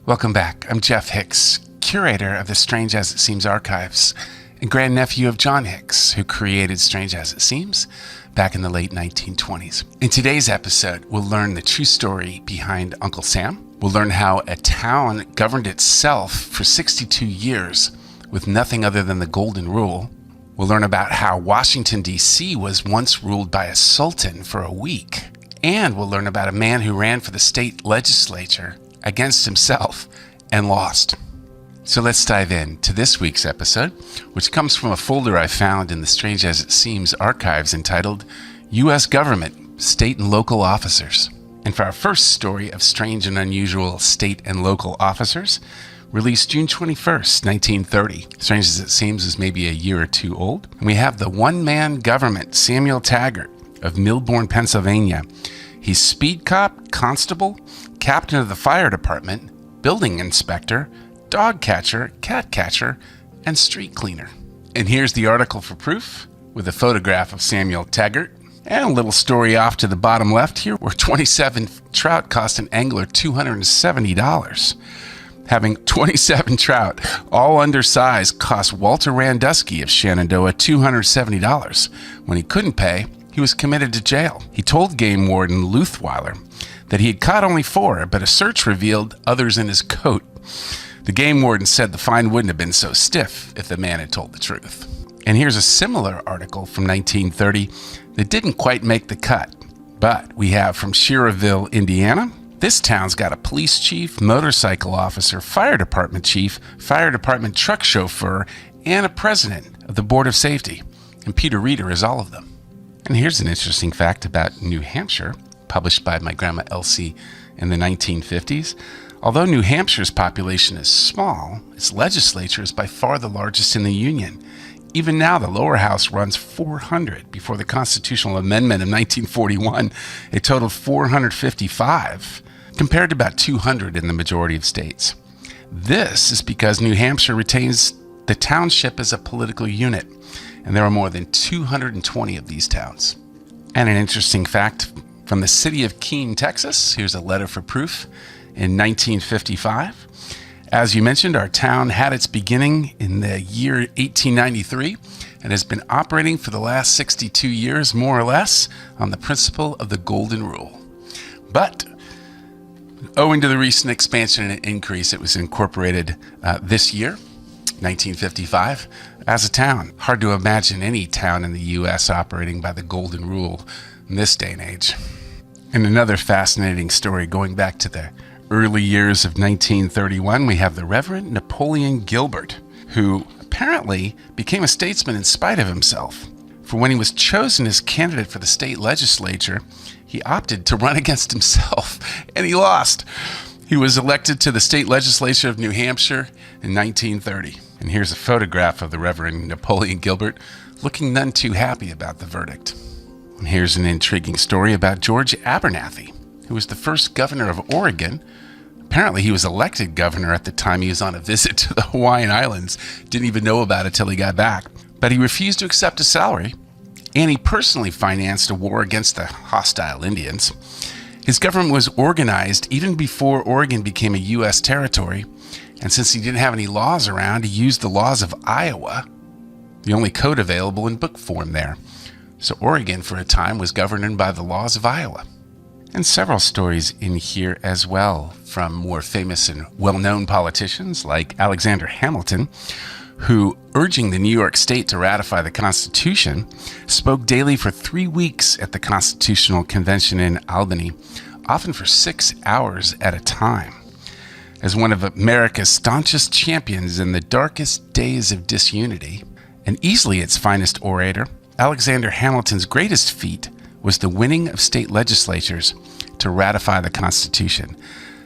Welcome back. I'm Jeff Hicks, curator of the Strange As It Seems archives and grandnephew of John Hicks, who created Strange As It Seems back in the late 1920s. In today's episode, we'll learn the true story behind Uncle Sam. We'll learn how a town governed itself for 62 years with nothing other than the Golden Rule. We'll learn about how Washington D.C. was once ruled by a sultan for a week. And we'll learn about a man who ran for the state legislature against himself and lost. So let's dive in to this week's episode, which comes from a folder I found in the Strange As It Seems archives entitled U.S. Government, State and Local Officers. And for our first story of strange and unusual state and local officers, released June 21st, 1930. Strange As It Seems is maybe a year or two old. And we have the one-man government, Samuel Taggart of Millbourne, Pennsylvania. He's speed cop, constable, captain of the fire department, building inspector, dog catcher, cat catcher, and street cleaner. And here's the article for proof with a photograph of Samuel Taggart. And a little story off to the bottom left here, where 27 trout cost an angler $270. Having 27 trout, all undersized, cost Walter Randusky of Shenandoah $270. When he couldn't pay, he was committed to jail. He told game warden Luthweiler that he had caught only 4, but a search revealed others in his coat. The game warden said the fine wouldn't have been so stiff if the man had told the truth. And here's a similar article from 1930 that didn't quite make the cut, but we have from Schererville, Indiana. This town's got a police chief, motorcycle officer, fire department chief, fire department truck chauffeur, and a president of the Board of Safety. And Peter Reeder is all of them. And here's an interesting fact about New Hampshire, published by my grandma Elsie in the 1950s. Although New Hampshire's population is small, its legislature is by far the largest in the Union. Even now, the lower house runs 400. Before the constitutional amendment of 1941, it totaled 455, compared to about 200 in the majority of states. This is because New Hampshire retains the township as a political unit, and there are more than 220 of these towns. And an interesting fact from the city of Keene, Texas. Here's a letter for proof. In 1955, as you mentioned, our town had its beginning in the year 1893 and has been operating for the last 62 years, more or less, on the principle of the Golden Rule. But owing to the recent expansion and increase, it was incorporated this year, 1955, as a town. Hard to imagine any town in the U.S. operating by the Golden Rule in this day and age. And another fascinating story going back to the early years of 1931, we have the Reverend Napoleon Gilbert, who apparently became a statesman in spite of himself. For when he was chosen as candidate for the state legislature, he opted to run against himself, and he lost. He was elected to the state legislature of New Hampshire in 1930. And here's a photograph of the Reverend Napoleon Gilbert looking none too happy about the verdict. And here's an intriguing story about George Abernathy, who was the first governor of Oregon. Apparently he was elected governor at the time he was on a visit to the Hawaiian Islands. Didn't even know about it till he got back. But he refused to accept a salary, and he personally financed a war against the hostile Indians. His government was organized even before Oregon became a U.S. territory, and since he didn't have any laws around, he used the laws of Iowa, the only code available in book form there. So Oregon, for a time, was governed by the laws of Iowa. And several stories in here as well from more famous and well-known politicians like Alexander Hamilton, who, urging the New York state to ratify the Constitution, spoke daily for 3 weeks at the Constitutional Convention in Albany, often for 6 hours at a time. As one of America's staunchest champions in the darkest days of disunity, and easily its finest orator, Alexander Hamilton's greatest feat was the winning of state legislatures to ratify the Constitution.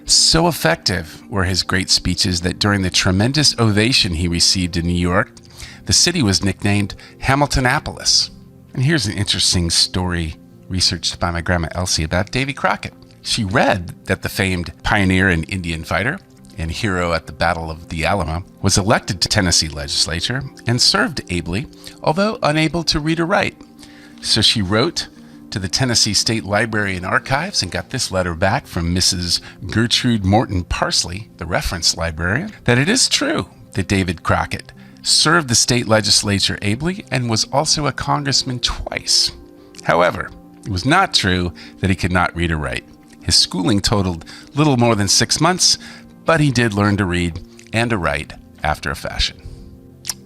So effective were his great speeches that during the tremendous ovation he received in New York, the city was nicknamed Hamiltonapolis. And here's an interesting story researched by my grandma Elsie about Davy Crockett. She read that the famed pioneer and Indian fighter and hero at the Battle of the Alamo was elected to Tennessee legislature and served ably, although unable to read or write. So she wrote to the Tennessee State Library and Archives and got this letter back from Mrs. Gertrude Morton Parsley, the reference librarian, that it is true that David Crockett served the state legislature ably and was also a congressman twice. However, it was not true that he could not read or write. His schooling totaled little more than 6 months, but he did learn to read and to write after a fashion.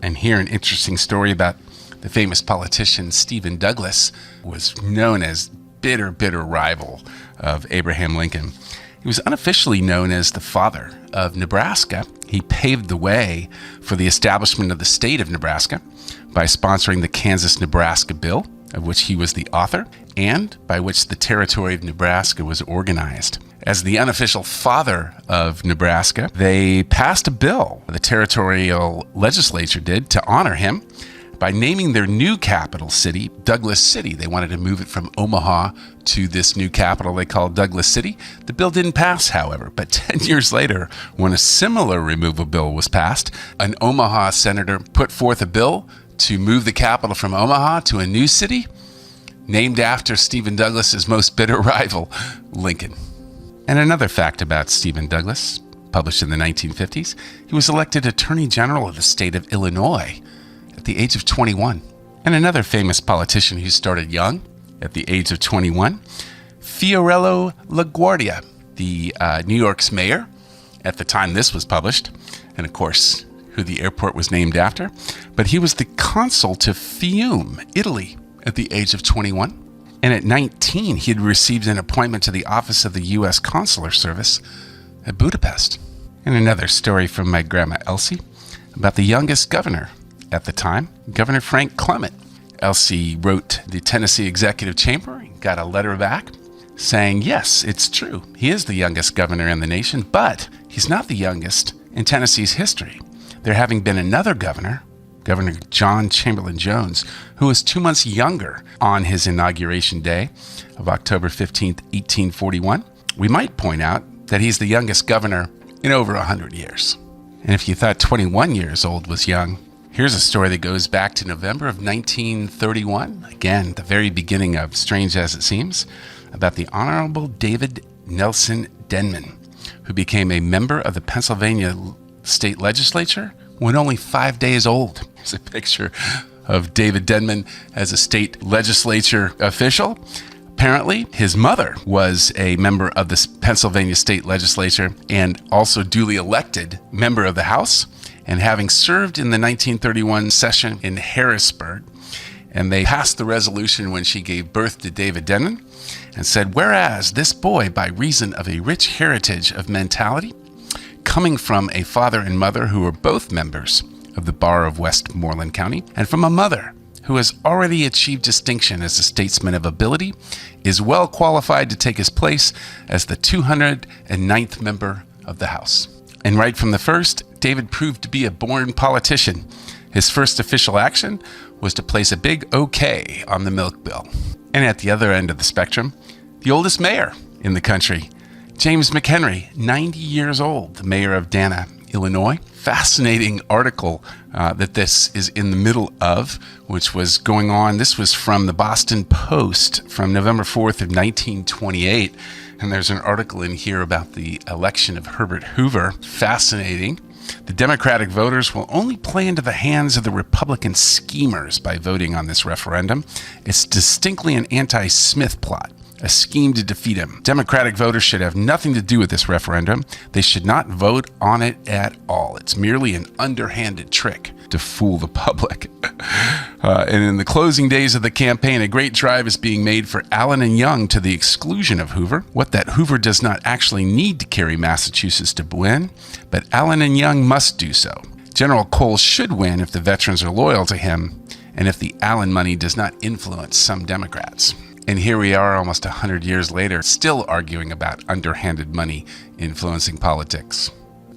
And here an interesting story about the famous politician Stephen Douglas, who was known as bitter rival of Abraham Lincoln. He was unofficially known as the father of Nebraska. He paved the way for the establishment of the state of Nebraska by sponsoring the Kansas-Nebraska Bill, of which he was the author, and by which the territory of Nebraska was organized. As the unofficial father of Nebraska, they passed a bill, the territorial legislature did, to honor him by naming their new capital city Douglas City. They wanted to move it from Omaha to this new capital they called Douglas City. The bill didn't pass, however, but 10 years later, when a similar removal bill was passed, an Omaha senator put forth a bill to move the capital from Omaha to a new city named after Stephen Douglas's most bitter rival, Lincoln. And another fact about Stephen Douglas, published in the 1950s, he was elected Attorney General of the state of Illinois at the age of 21. And another famous politician who started young at the age of 21, Fiorello LaGuardia, the New York's mayor at the time this was published, and of course, who the airport was named after. But he was the consul to Fiume, Italy, at the age of 21. And at 19, he had received an appointment to the office of the U.S. Consular Service at Budapest. And another story from my grandma Elsie about the youngest governor at the time, Governor Frank Clement. Elsie wrote the Tennessee Executive Chamber and got a letter back saying, yes, it's true. He is the youngest governor in the nation, but he's not the youngest in Tennessee's history. There having been another governor, Governor John Chamberlain Jones, who was 2 months younger on his inauguration day of October 15th, 1841. We might point out that he's the youngest governor in over 100 years. And if you thought 21 years old was young, here's a story that goes back to November of 1931. Again, the very beginning of Strange as It Seems, about the Honorable David Nelson Denman, who became a member of the Pennsylvania state legislature when only 5 days old. Here's a picture of David Denman as a state legislature official. Apparently, his mother was a member of the Pennsylvania state legislature and also duly elected member of the House. And having served in the 1931 session in Harrisburg, and they passed the resolution when she gave birth to David Denman and said, whereas this boy, by reason of a rich heritage of mentality, coming from a father and mother who were both members of the Bar of Westmoreland County, and from a mother who has already achieved distinction as a statesman of ability, is well qualified to take his place as the 209th member of the House. And right from the first, David proved to be a born politician. His first official action was to place a big OK on the milk bill. And at the other end of the spectrum, the oldest mayor in the country, James McHenry, 90 years old, the mayor of Dana, Illinois. Fascinating article that this is in the middle of, which was going on. This was from the Boston Post from November 4th of 1928. And there's an article in here about the election of Herbert Hoover. Fascinating. The Democratic voters will only play into the hands of the Republican schemers by voting on this referendum. It's distinctly an anti-Smith plot, a scheme to defeat him. Democratic voters should have nothing to do with this referendum. They should not vote on it at all. It's merely an underhanded trick to fool the public. And in the closing days of the campaign, a great drive is being made for Allen and Young to the exclusion of Hoover. What that Hoover does not actually need to carry Massachusetts to win, but Allen and Young must do so. General Cole should win if the veterans are loyal to him, and if the Allen money does not influence some Democrats. And here we are almost 100 years later, still arguing about underhanded money influencing politics.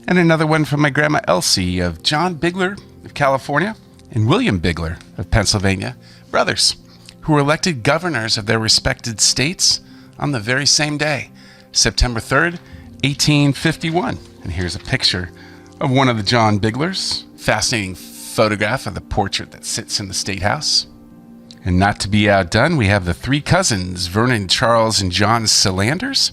And another one from my grandma Elsie of John Bigler of California and William Bigler of Pennsylvania, brothers, who were elected governors of their respected states on the very same day, September 3rd, 1851. And here's a picture of one of the John Biglers. Fascinating photograph of the portrait that sits in the State House. And not to be outdone, we have the three cousins, Vernon, Charles, and John Solanders,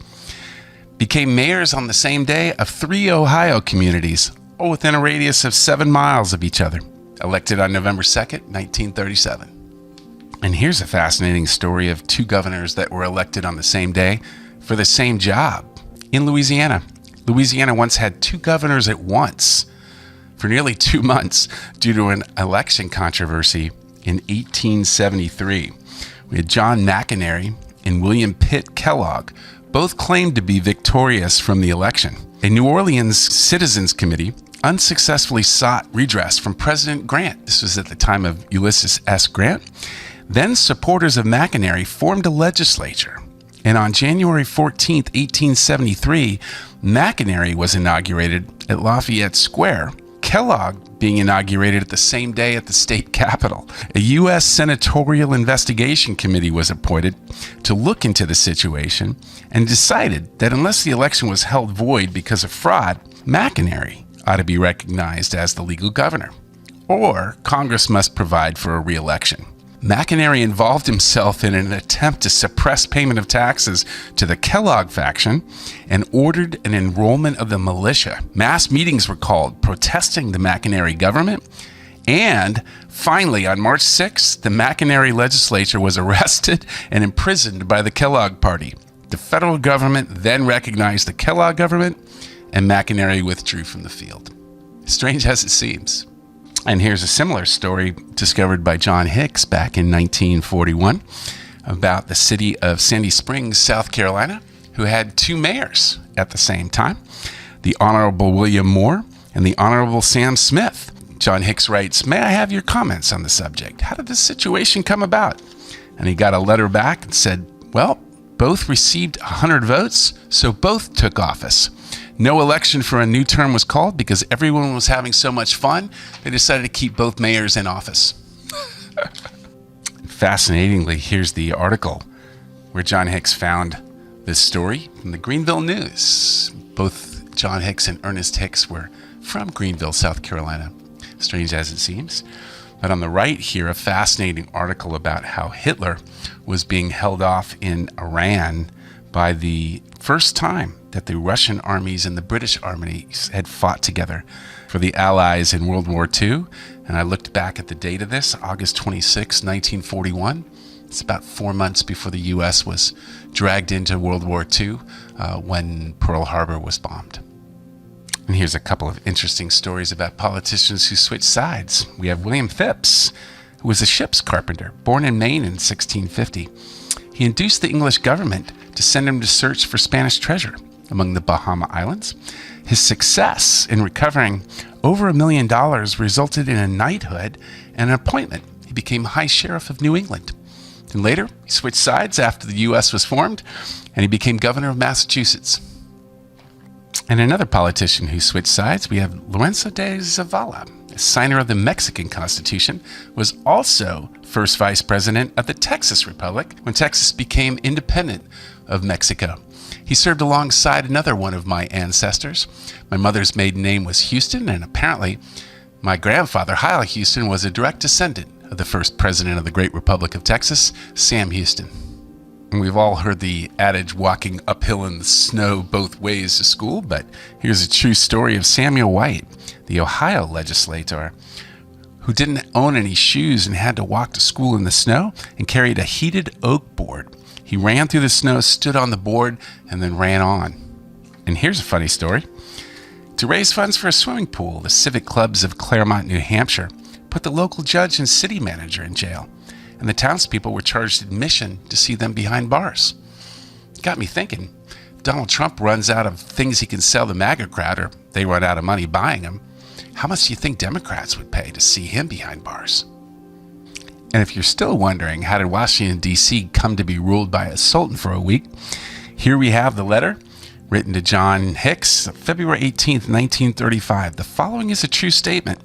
became mayors on the same day of three Ohio communities, all within a radius of 7 miles of each other, elected on November 2nd, 1937. And here's a fascinating story of two governors that were elected on the same day for the same job. In Louisiana, Louisiana once had two governors at once for nearly 2 months due to an election controversy in 1873. We had John McInerney and William Pitt Kellogg both claimed to be victorious from the election. A New Orleans Citizens Committee unsuccessfully sought redress from President Grant. This was at the time of Ulysses S. Grant. Then supporters of McInerney formed a legislature. And on January 14, 1873, McInerney was inaugurated at Lafayette Square, Kellogg being inaugurated at the same day at the state capitol. A U.S. Senatorial Investigation Committee was appointed to look into the situation and decided that unless the election was held void because of fraud, McInerney ought to be recognized as the legal governor, or Congress must provide for a re-election. McInerney involved himself in an attempt to suppress payment of taxes to the Kellogg faction and ordered an enrollment of the militia. Mass meetings were called protesting the McInerney government. And finally, on March 6th, the McInerney legislature was arrested and imprisoned by the Kellogg party. The federal government then recognized the Kellogg government, and McInerney withdrew from the field. Strange as it seems. And here's a similar story discovered by John Hicks back in 1941 about the city of Sandy Springs, South Carolina, who had two mayors at the same time, the Honorable William Moore and the Honorable Sam Smith. John Hicks writes, "May I have your comments on the subject? How did this situation come about?" And he got a letter back and said, "Well, both received 100 votes, so both took office. No election for a new term was called because everyone was having so much fun, they decided to keep both mayors in office." Fascinatingly, here's the article where John Hicks found this story from the Greenville News. Both John Hicks and Ernest Hicks were from Greenville, South Carolina, strange as it seems. But on the right here, a fascinating article about how Hitler was being held off in Iran by the first time that the Russian armies and the British armies had fought together for the Allies in World War II. And I looked back at the date of this, August 26, 1941. It's about 4 months before the U.S. was dragged into World War II when Pearl Harbor was bombed. And here's a couple of interesting stories about politicians who switched sides. We have William Phipps, who was a ship's carpenter, born in Maine in 1650. He induced the English government to send him to search for Spanish treasure among the Bahama Islands. His success in recovering over $1 million resulted in a knighthood and an appointment. He became High Sheriff of New England. And later, he switched sides after the U.S. was formed, and he became governor of Massachusetts. And another politician who switched sides, we have Lorenzo de Zavala, a signer of the Mexican Constitution, was also first vice president of the Texas Republic when Texas became independent of Mexico. He served alongside another one of my ancestors. My mother's maiden name was Houston, and apparently my grandfather, Hyle Houston, was a direct descendant of the first president of the Great Republic of Texas, Sam Houston. And we've all heard the adage, walking uphill in the snow both ways to school, but here's a true story of Samuel White, the Ohio legislator, who didn't own any shoes and had to walk to school in the snow and carried a heated oak board. He ran through the snow, stood on the board, and then ran on. And here's a funny story. To raise funds for a swimming pool, the civic clubs of Claremont, New Hampshire, put the local judge and city manager in jail, and the townspeople were charged admission to see them behind bars. It got me thinking, Donald Trump runs out of things he can sell the MAGA crowd, or they run out of money buying them. How much do you think Democrats would pay to see him behind bars? And if you're still wondering, how did Washington D.C. come to be ruled by a sultan for a week? Here we have the letter written to John Hicks, February 18th, 1935. The following is a true statement.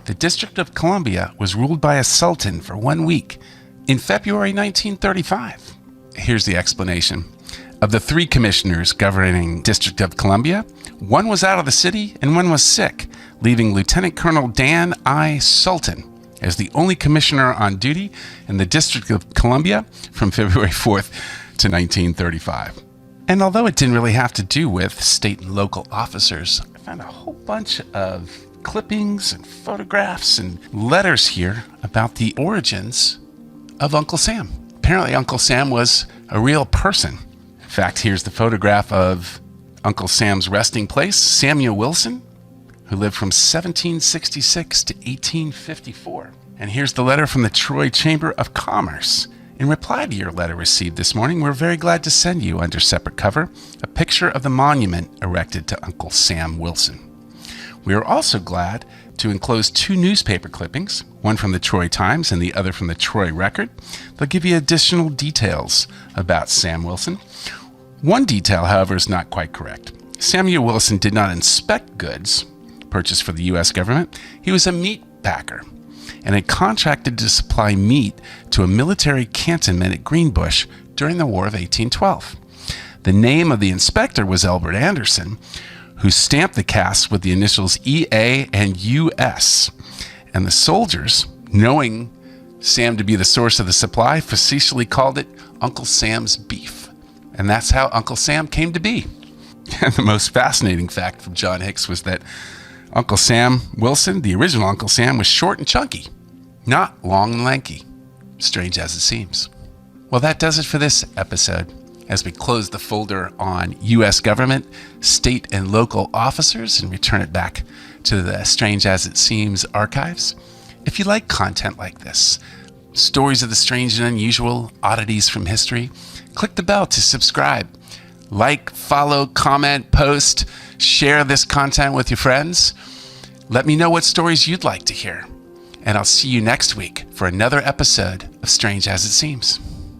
The District of Columbia was ruled by a sultan for 1 week in February 1935. Here's the explanation. Of the 3 commissioners governing District of Columbia, 1 was out of the city and 1 was sick, leaving Lieutenant Colonel Dan I. Sultan as the only commissioner on duty in the District of Columbia from February 4th to 1935. And although it didn't really have to do with state and local officers, I found a whole bunch of clippings and photographs and letters here about the origins of Uncle Sam. Apparently, Uncle Sam was a real person. In fact, here's the photograph of Uncle Sam's resting place, Samuel Wilson, who lived from 1766 to 1854. And here's the letter from the Troy Chamber of Commerce. In reply to your letter received this morning, we're very glad to send you, under separate cover, a picture of the monument erected to Uncle Sam Wilson. We are also glad to enclose 2 newspaper clippings, one from the Troy Times and the other from the Troy Record. They'll give you additional details about Sam Wilson. One detail, however, is not quite correct. Samuel Wilson did not inspect goods purchased for the U.S. government. He was a meat packer and had contracted to supply meat to a military cantonment at Greenbush during the War of 1812. The name of the inspector was Albert Anderson, who stamped the casts with the initials EA and US. And the soldiers, knowing Sam to be the source of the supply, facetiously called it Uncle Sam's beef. And that's how Uncle Sam came to be. And the most fascinating fact from John Hicks was that Uncle Sam Wilson, the original Uncle Sam, was short and chunky, not long and lanky, strange as it seems. Well, that does it for this episode. As we close the folder on U.S. government, state and local officers and return it back to the Strange As It Seems archives. If you like content like this, stories of the strange and unusual, oddities from history, click the bell to subscribe. Like, follow, comment, post, share this content with your friends. Let me know what stories you'd like to hear. And I'll see you next week for another episode of Strange As It Seems.